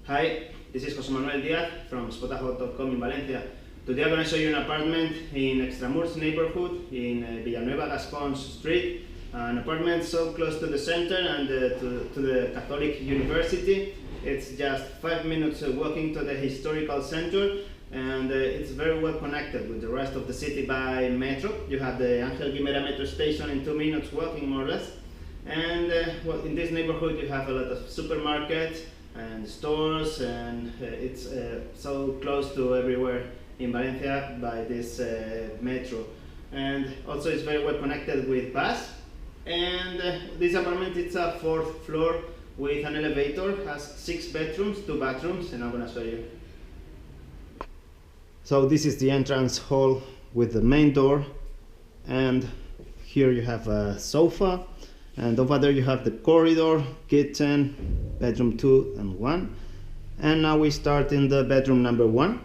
Hi, this is José Manuel Diaz from Spotahome in Valencia. Today I'm going to show you an apartment in Extramurs neighborhood in Villanueva Gaspons Street. An apartment so close to the center and to the Catholic University. It's just 5 minutes walking to the historical center, and it's very well connected with the rest of the city by metro. You have the Angel Guimera metro station in 2 minutes walking, more or less. And well, in this neighborhood you have a lot of supermarkets and stores, and it's so close to everywhere in Valencia by this metro. And also it's very well connected with bus. And this apartment, it's a 4th floor with an elevator, has 6 bedrooms, 2 bathrooms, and I'm gonna show you. So this is the entrance hall with the main door, and here you have a sofa, and over there you have the corridor, kitchen, bedroom 2 and 1. And now we start in the bedroom number 1.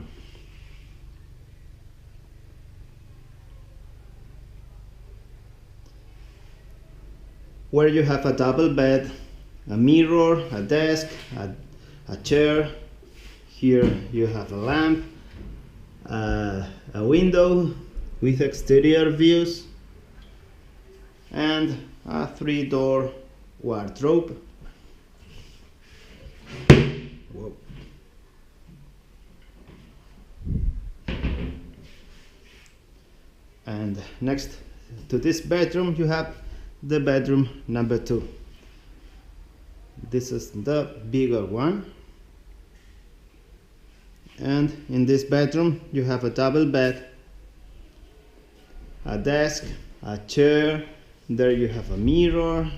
Where you have a double bed, a mirror, a desk, a chair. Here you have a lamp, a window with exterior views, and a 3-door wardrobe. Whoa. And next to this bedroom you have the bedroom number 2. This is the bigger one, and in this bedroom you have a double bed, a desk, a chair. There you have a mirror,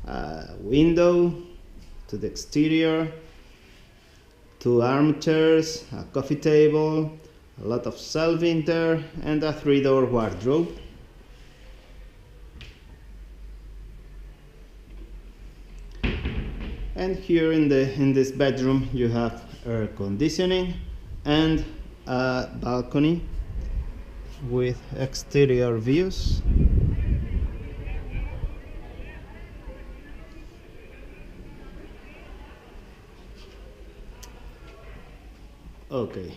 a window to the exterior, 2 armchairs, a coffee table, a lot of shelving there, and a 3-door wardrobe. And here in this bedroom you have air conditioning and a balcony with exterior views. Okay.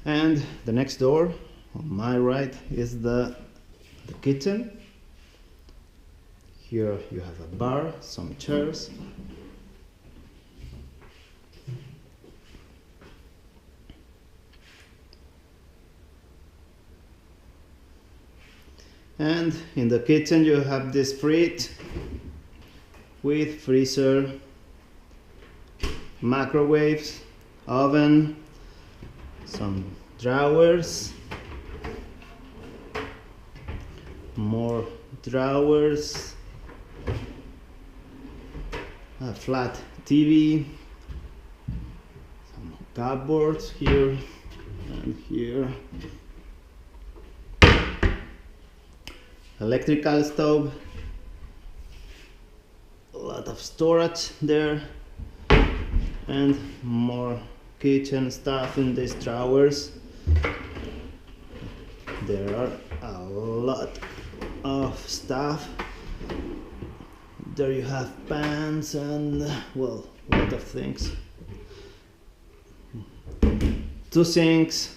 And the next door on my right is the kitchen. Here you have a bar, some chairs. And in the kitchen you have this fridge with freezer, microwaves, oven, some drawers, more drawers, a flat TV, some cupboards here and here, electrical stove, a lot of storage there, and more kitchen stuff in these drawers. There are a lot of stuff. There you have pans and, well, a lot of things. 2 sinks.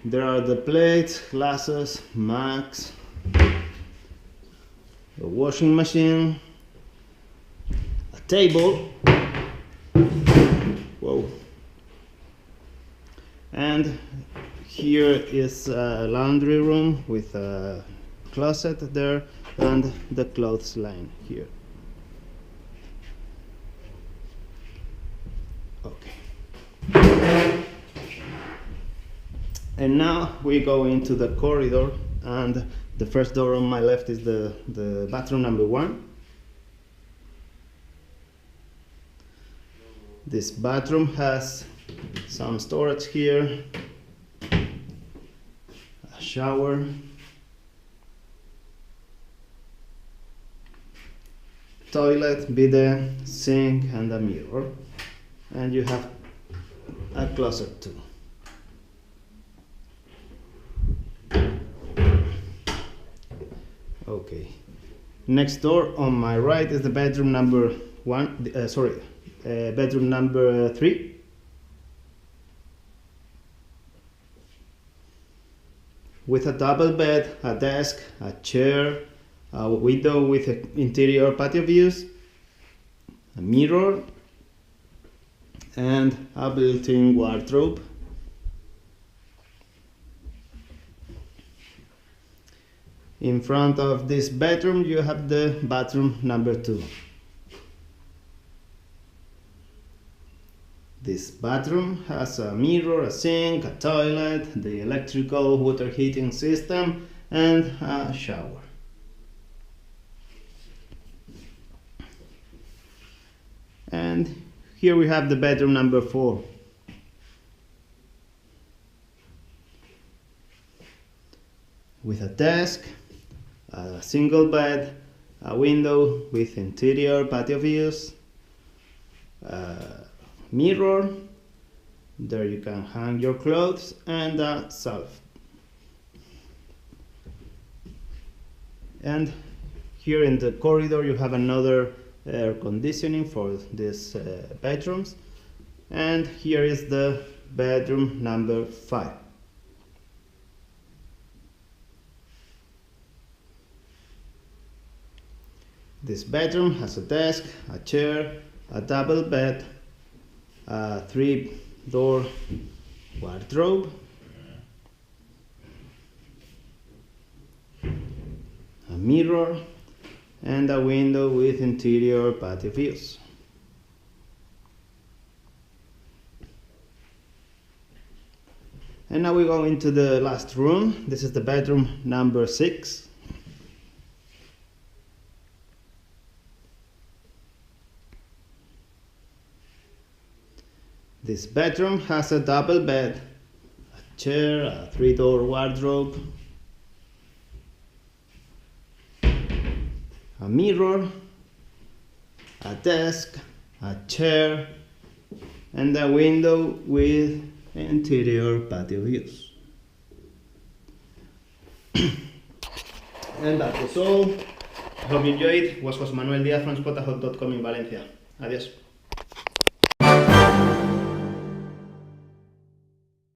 There are the plates, glasses, mugs, a washing machine, a table. Whoa. And here is a laundry room with a closet there, and the clothes line here. Okay. And now we go into the corridor, and the first door on my left is the bathroom number 1. This bathroom has some storage here, a shower, toilet, bidet, sink, and a mirror. And you have a closet too. Okay. Next door on my right is the bedroom number bedroom number 3. With a double bed, a desk, a chair, a window with interior patio views, a mirror, and a built-in wardrobe. In front of this bedroom you have the bathroom number 2. This bathroom has a mirror, a sink, a toilet, the electrical water heating system, and a shower. And here we have the bedroom number 4. With a desk, a single bed, a window with interior patio views, a mirror, there you can hang your clothes, and a shelf. And here in the corridor you have another air conditioning for these bedrooms, and here is the bedroom number 5. This bedroom has a desk, a chair, a double bed, a 3-door wardrobe, a mirror, and a window with interior patio views. And now we go into the last room. This is the bedroom number 6. This bedroom has a double bed, a chair, a 3-door wardrobe, a mirror, a desk, a chair, and a window with interior patio views. And that was all. I hope you enjoyed. It was José Manuel Díaz from Spotahome.com in Valencia. Adiós.